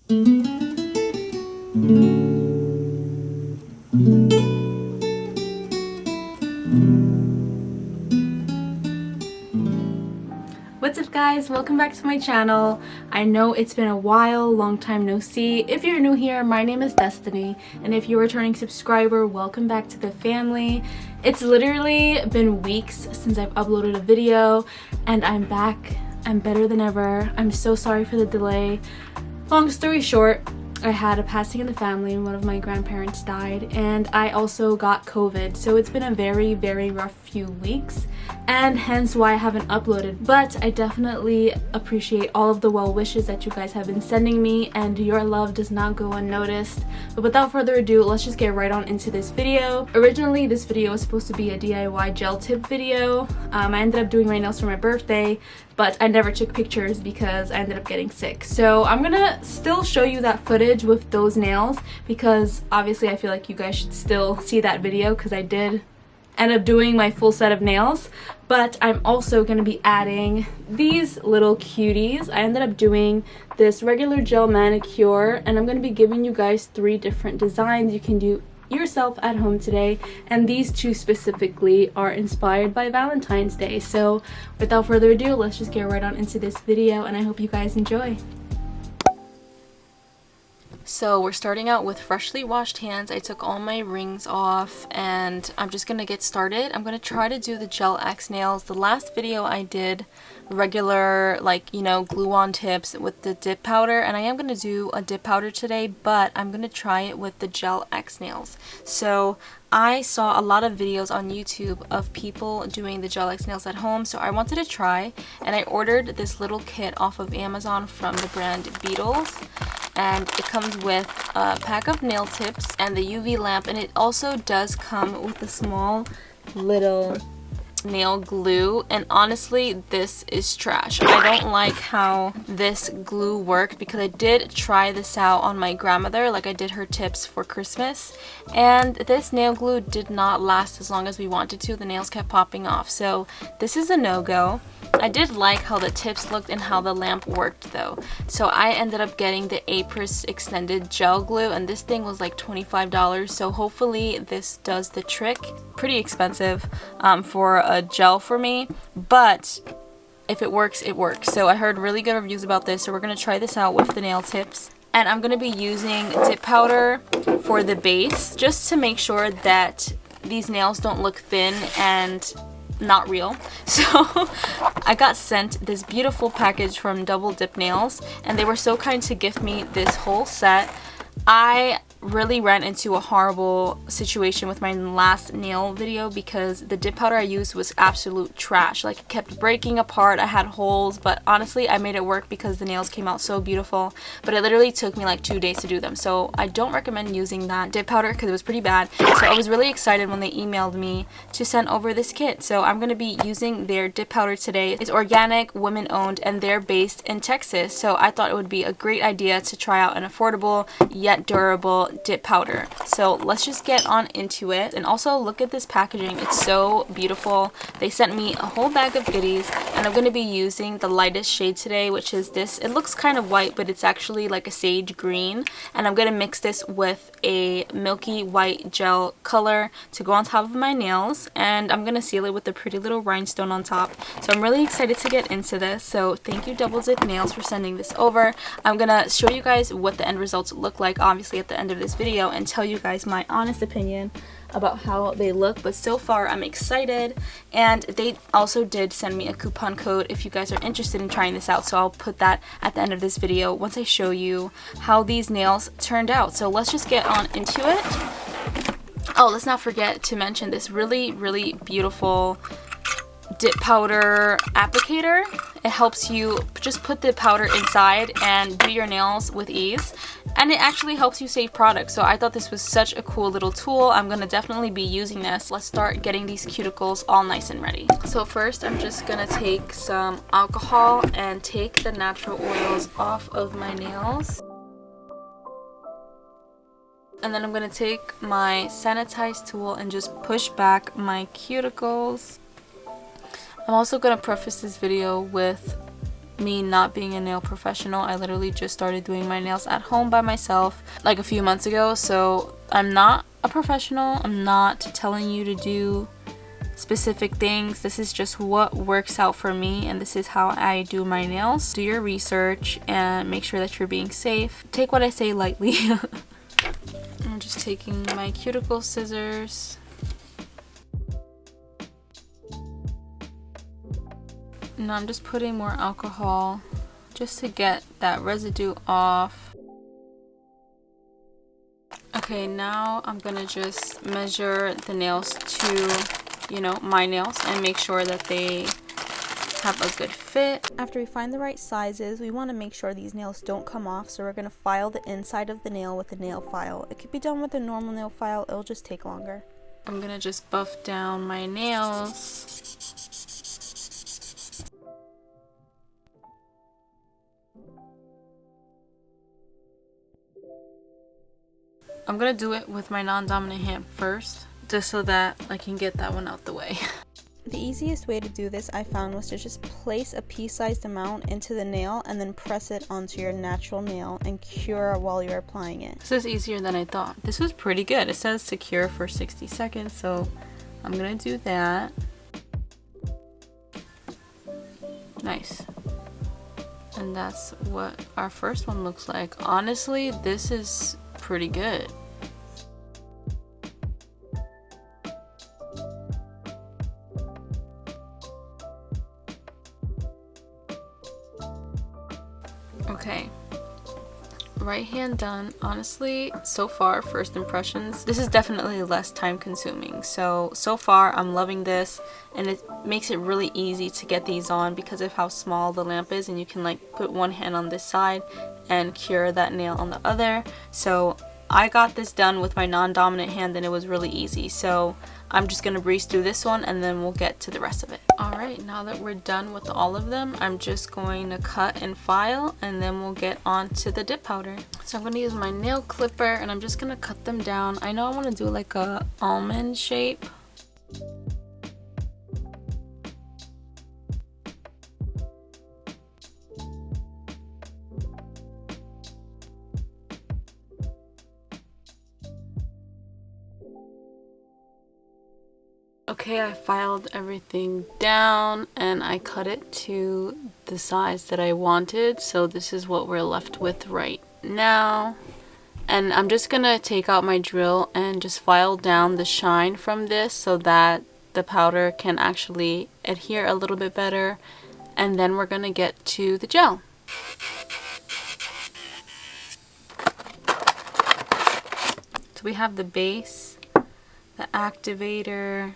What's up guys, welcome back to my channel. I know it's been a while, long time no see. If you're new here, my name is Destiny, and if you're a returning subscriber, welcome back to the family. It's literally been weeks since I've uploaded a video and I'm back. I'm better than ever. I'm so sorry for the delay. Long story short, I had a passing in the family. One of my grandparents died, and I also got COVID, so it's been a very rough few weeks, and hence why I haven't uploaded. But I definitely appreciate all of the well wishes that you guys have been sending me, and your love does not go unnoticed. But without further ado, let's just get right on into this video. Originally this video was supposed to be a DIY gel tip video. I ended up doing my nails for my birthday, but I never took pictures because I ended up getting sick. So I'm gonna still show you that footage with those nails, because obviously I feel like you guys should still see that video, because I did end up doing my full set of nails. But I'm also gonna be adding these little cuties. I ended up doing this regular gel manicure, and I'm gonna be giving you guys 3 different designs you can do yourself at home today, and these 2 specifically are inspired by Valentine's Day. So without further ado, let's just get right on into this video, and I hope you guys enjoy. So we're starting out with freshly washed hands. I took all my rings off and I'm just gonna get started. I'm gonna try to do the gelx nails. The last video I did regular, like, you know, glue on tips with the dip powder, and I am gonna do a dip powder today, but I'm gonna try it with the gelx nails. So I saw a lot of videos on YouTube of people doing the gelx nails at home, so I wanted to try, and I ordered this little kit off of Amazon from the brand Beetles, and it comes with a pack of nail tips and the UV lamp, and it also does come with a small little nail glue, and honestly this is trash. I don't like how this glue worked, because I did try this out on my grandmother, like I did her tips for Christmas, and this nail glue did not last as long as we wanted to. The nails kept popping off, so this is a no-go. I did like how the tips looked and how the lamp worked though, so I ended up getting the Apris extended gel glue, and this thing was like $25, so hopefully this does the trick. Pretty expensive for a gel for me, but if it works, it works. So I heard really good reviews about this, so we're going to try this out with the nail tips. And I'm going to be using dip powder for the base, just to make sure that these nails don't look thin and not real. So I got sent this beautiful package from Double Dip Nails, and they were so kind to gift me this whole set. I really ran into a horrible situation with my last nail video, because the dip powder I used was absolute trash. Like, it kept breaking apart, I had holes, but honestly I made it work because the nails came out so beautiful. But it literally took me like 2 days to do them, so I don't recommend using that dip powder because it was pretty bad. So I was really excited when they emailed me to send over this kit, so I'm going to be using their dip powder today. It's organic, women owned, and they're based in Texas, so I thought it would be a great idea to try out an affordable yet durable dip powder. So let's just get on into it. And also look at this packaging, it's so beautiful. They sent me a whole bag of goodies, and I'm going to be using the lightest shade today, which is this. It looks kind of white, but it's actually like a sage green, and I'm going to mix this with a milky white gel color to go on top of my nails, and I'm going to seal it with a pretty little rhinestone on top. So I'm really excited to get into this. So thank you Double Dip Nails for sending this over. I'm going to show you guys what the end results look like obviously at the end of this video, and tell you guys my honest opinion about how they look. But so far I'm excited, and they also did send me a coupon code if you guys are interested in trying this out, so I'll put that at the end of this video once I show you how these nails turned out. So let's just get on into it. Oh, let's not forget to mention this really beautiful dip powder applicator. It helps you just put the powder inside and do your nails with ease, and it actually helps you save product. So I thought this was such a cool little tool. I'm gonna definitely be using this. Let's start getting these cuticles all nice and ready. So first I'm just gonna take some alcohol and take the natural oils off of my nails. And then I'm gonna take my sanitize tool and just push back my cuticles. I'm also going to preface this video with me not being a nail professional, I literally just started doing my nails at home by myself like a few months ago, so I'm not a professional. I'm not telling you to do specific things. This is just what works out for me, and this is how I do my nails. Do your research and make sure that you're being safe. Take what I say lightly. I'm just taking my cuticle scissors. Now I'm just putting more alcohol just to get that residue off. Okay, now I'm gonna just measure the nails to, you know, my nails and make sure that they have a good fit. After we find the right sizes, we want to make sure these nails don't come off, so we're going to file the inside of the nail with a nail file. It could be done with a normal nail file, it'll just take longer. I'm gonna just buff down my nails. I'm gonna do it with my non-dominant hand first, just so that I can get that one out the way. The easiest way to do this, I found, was to just place a pea-sized amount into the nail and then press it onto your natural nail and cure while you're applying it. This is easier than I thought. This was pretty good. It says to cure for 60 seconds, so I'm gonna do that. Nice. And that's what our first one looks like. Honestly, this is pretty good. Okay, right hand done. Honestly, so far, first impressions, this is definitely less time consuming. So far I'm loving this, and it makes it really easy to get these on because of how small the lamp is, and you can like put one hand on this side and cure that nail on the other. So I got this done with my non-dominant hand and it was really easy. So I'm just gonna breeze through this one and then we'll get to the rest of it. Alright, now that we're done with all of them, I'm just going to cut and file and then we'll get on to the dip powder. So I'm gonna use my nail clipper and I'm just gonna cut them down. I know I wanna do like a almond shape. Okay, I filed everything down and I cut it to the size that I wanted. So this is what we're left with right now. And I'm just gonna take out my drill and just file down the shine from this so that the powder can actually adhere a little bit better. And then we're gonna get to the gel. So we have the base, the activator,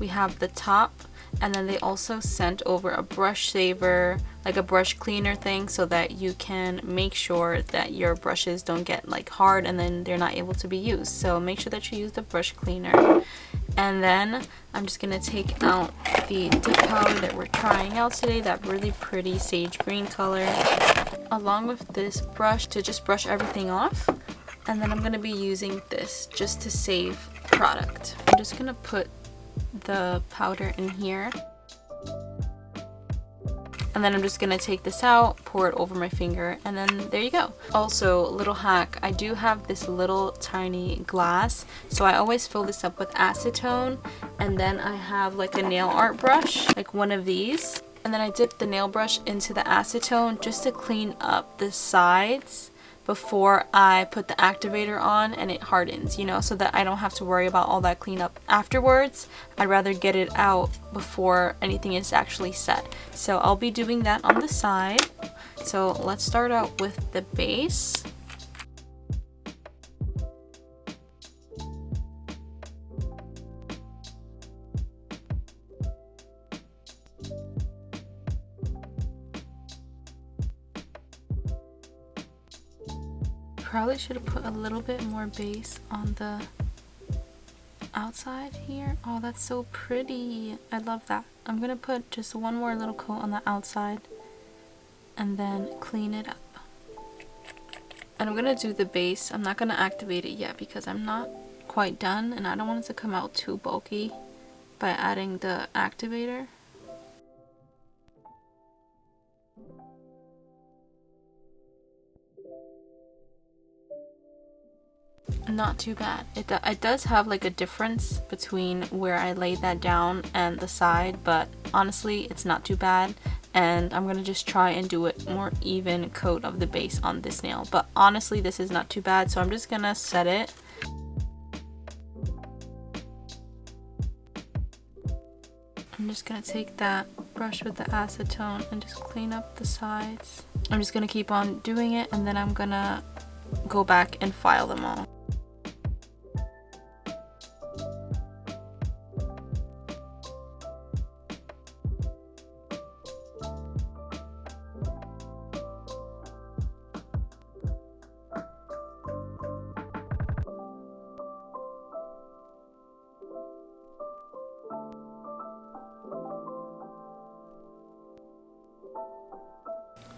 we have the top, and then they also sent over a brush saver, like a brush cleaner thing, so that you can make sure that your brushes don't get like hard and then they're not able to be used. So make sure that you use the brush cleaner. And then I'm just gonna take out the dip powder that we're trying out today, that really pretty sage green color, along with this brush to just brush everything off. And then I'm gonna be using this just to save product. I'm just gonna put the powder in here, and then I'm just gonna take this out, pour it over my finger, and then there you go. Also, little hack, I do have this little tiny glass, so I always fill this up with acetone, and then I have like a nail art brush, like one of these, and then I dip the nail brush into the acetone just to clean up the sides before I put the activator on and it hardens, you know, so that I don't have to worry about all that cleanup afterwards. I'd rather get it out before anything is actually set. So I'll be doing that on the side. So let's start out with the base. Probably should have put a little bit more base on the outside here. Oh, that's so pretty. I love that. I'm gonna put just one more little coat on the outside and then clean it up. And I'm gonna do the base. I'm not gonna activate it yet because I'm not quite done and I don't want it to come out too bulky by adding the activator. Not too bad. It does have like a difference between where I laid that down and the side, but honestly it's not too bad. And I'm gonna just try and do it more even coat of the base on this nail, but honestly this is not too bad, so I'm just gonna set it. I'm just gonna take that brush with the acetone and just clean up the sides. I'm just gonna keep on doing it, and then I'm gonna go back and file them all.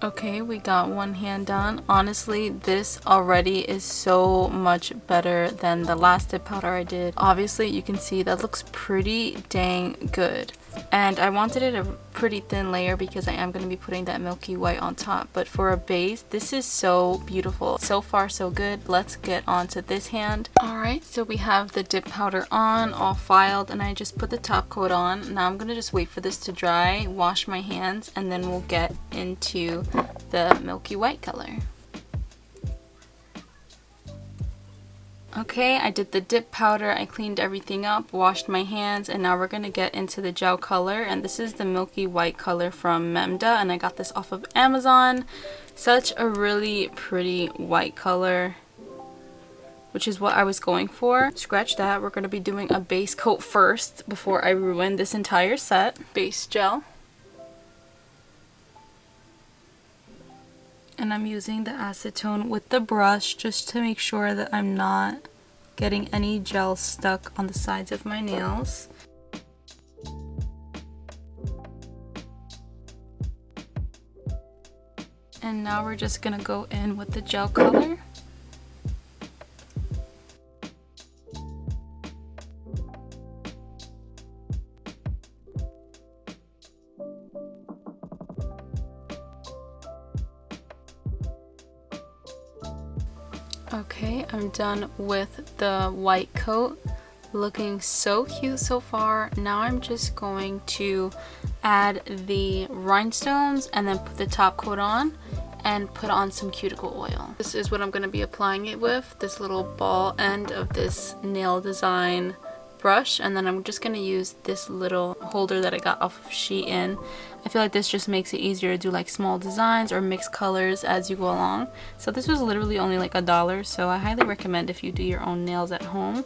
Okay, we got one hand done. Honestly, this already is so much better than the last dip powder I did. Obviously, you can see that looks pretty dang good. And I wanted it a pretty thin layer because I am going to be putting that milky white on top. But for a base, this is so beautiful. So far, so good. Let's get on to this hand. Alright, so we have the dip powder on, all filed, and I just put the top coat on. Now I'm going to just wait for this to dry, wash my hands, and then we'll get into the milky white color. Okay, I did the dip powder, I cleaned everything up, washed my hands, and now we're going to get into the gel color. And this is the milky white color from Memda, and I got this off of Amazon. Such a really pretty white color, which is what I was going for. Scratch that, we're going to be doing a base coat first before I ruin this entire set. Base gel. And I'm using the acetone with the brush just to make sure that I'm not getting any gel stuck on the sides of my nails. And now we're just gonna go in with the gel color. Okay, I'm done with the white coat. Looking so cute so far. Now I'm just going to add the rhinestones and then put the top coat on and put on some cuticle oil. This is what I'm going to be applying it with, this little ball end of this nail design brush, and then I'm just going to use this little holder that I got off of Shein. I feel like this just makes it easier to do like small designs or mix colors as you go along. So this was literally only like $1, so I highly recommend if you do your own nails at home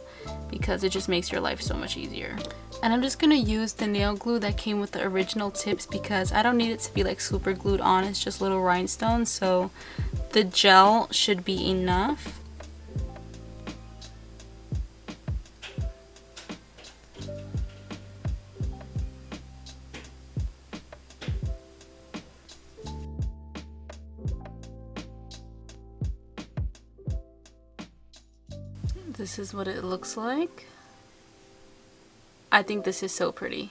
because it just makes your life so much easier. And I'm just going to use the nail glue that came with the original tips because I don't need it to be like super glued on, it's just little rhinestones, so the gel should be enough. This is what it looks like. I think this is so pretty.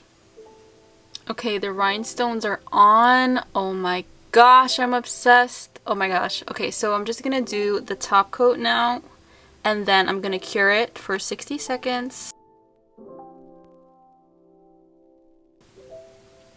Okay, the rhinestones are on. Oh my gosh, I'm obsessed. Oh my gosh. Okay, so I'm just gonna do the top coat now, and then I'm gonna cure it for 60 seconds.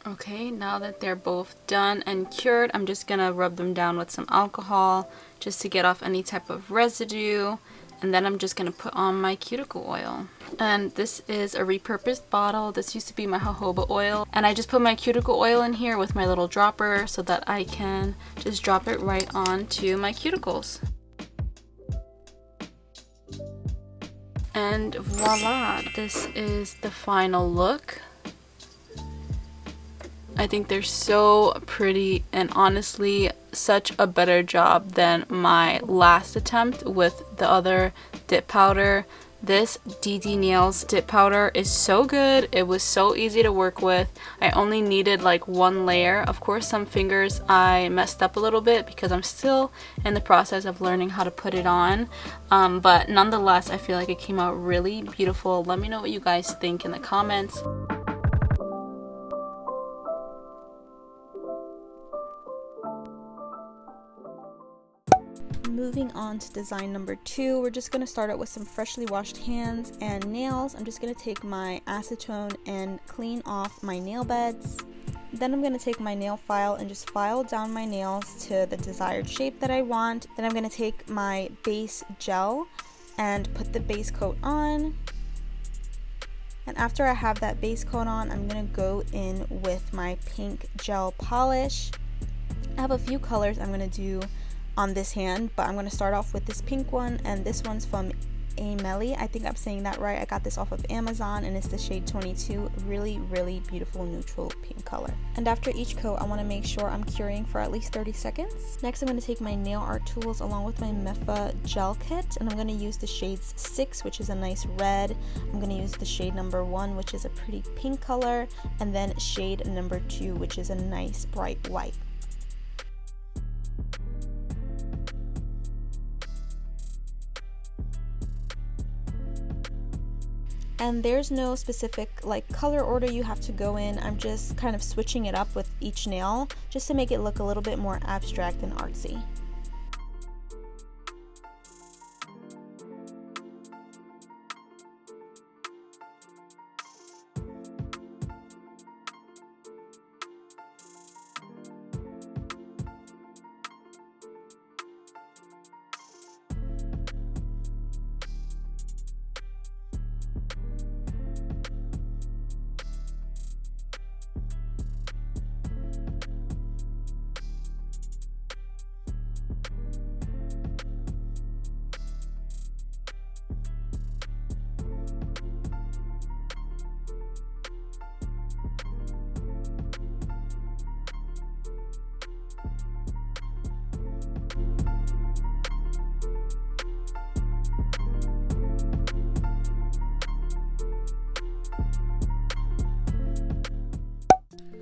Okay, now that they're both done and cured, I'm just gonna rub them down with some alcohol just to get off any type of residue. And then I'm just going to put on my cuticle oil. And this is a repurposed bottle. This used to be my jojoba oil. And I just put my cuticle oil in here with my little dropper so that I can just drop it right onto my cuticles. And voila, this is the final look. I think they're so pretty, and honestly such a better job than my last attempt with the other dip powder. This ddnails dip powder is so good. It was so easy to work with. I only needed like one layer. Of course, some fingers I messed up a little bit because I'm still in the process of learning how to put it on, but nonetheless I feel like it came out really beautiful. Let me know what you guys think in the comments. Moving moving on to design number 2, we're just going to start out with some freshly washed hands and nails. I'm just going to take my acetone and clean off my nail beds. Then I'm going to take my nail file and just file down my nails to the desired shape that I want. Then I'm going to take my base gel and put the base coat on. And after I have that base coat on, I'm going to go in with my pink gel polish. I have a few colors I'm going to do on this hand, but I'm going to start off with this pink one, and this one's from Amelie. I think I'm saying that right. I got this off of Amazon and it's the shade 22. Really, really beautiful neutral pink color. And after each coat, I want to make sure I'm curing for at least 30 seconds. Next, I'm going to take my nail art tools along with my Mifa gel kit, and I'm going to use the shades 6, which is a nice red. I'm going to use the shade number 1, which is a pretty pink color, and then shade number 2, which is a nice bright white. And there's no specific like color order you have to go in. I'm just kind of switching it up with each nail just to make it look a little bit more abstract and artsy.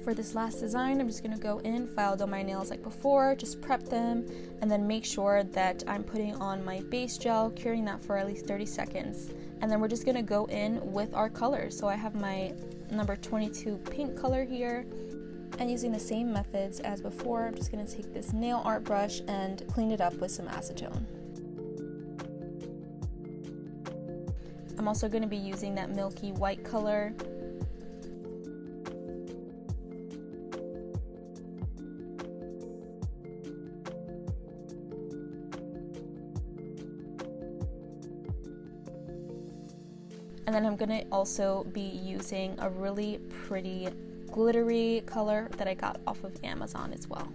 For this last design, I'm just going to go in, file down my nails like before, just prep them, and then make sure that I'm putting on my base gel, curing that for at least 30 seconds. And then we're just going to go in with our colors. So I have my number 22 pink color here, and using the same methods as before, I'm just going to take this nail art brush and clean it up with some acetone. I'm also going to be using that milky white color. And then I'm going to also be using a really pretty glittery color that I got off of Amazon as well.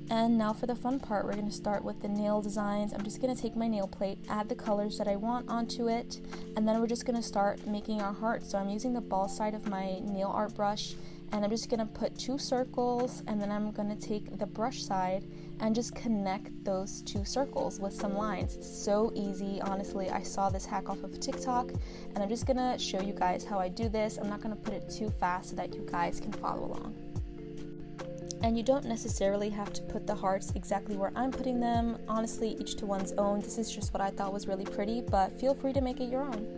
And now for the fun part, we're going to start with the nail designs. I'm just going to take my nail plate, add the colors that I want onto it, and then we're just going to start making our hearts. So I'm using the ball side of my nail art brush, and I'm just going to put 2 circles, and then I'm going to take the brush side and just connect those 2 circles with some lines. It's so easy, honestly. I saw this hack off of TikTok, and I'm just going to show you guys how I do this. I'm not going to put it too fast so that you guys can follow along. And you don't necessarily have to put the hearts exactly where I'm putting them. Honestly, each to one's own. This is just what I thought was really pretty, but feel free to make it your own.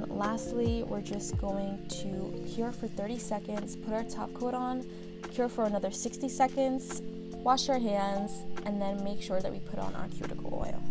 Lastly, we're just going to cure for 30 seconds, put our top coat on, cure for another 60 seconds, wash our hands, and then make sure that we put on our cuticle oil.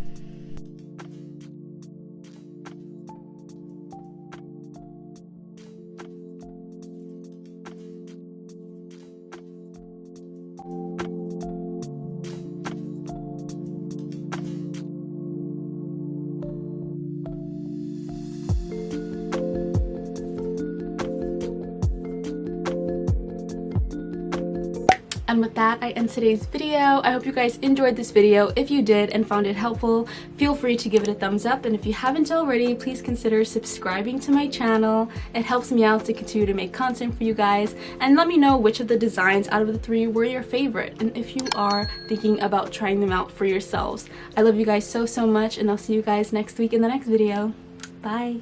And with that, I end today's video. I hope you guys enjoyed this video. If you did and found it helpful, feel free to give it a thumbs up. And if you haven't already, please consider subscribing to my channel. It helps me out to continue to make content for you guys. And let me know which of the designs out of the 3 were your favorite, and if you are thinking about trying them out for yourselves. I love you guys so much, and I'll see you guys next week in the next video. Bye!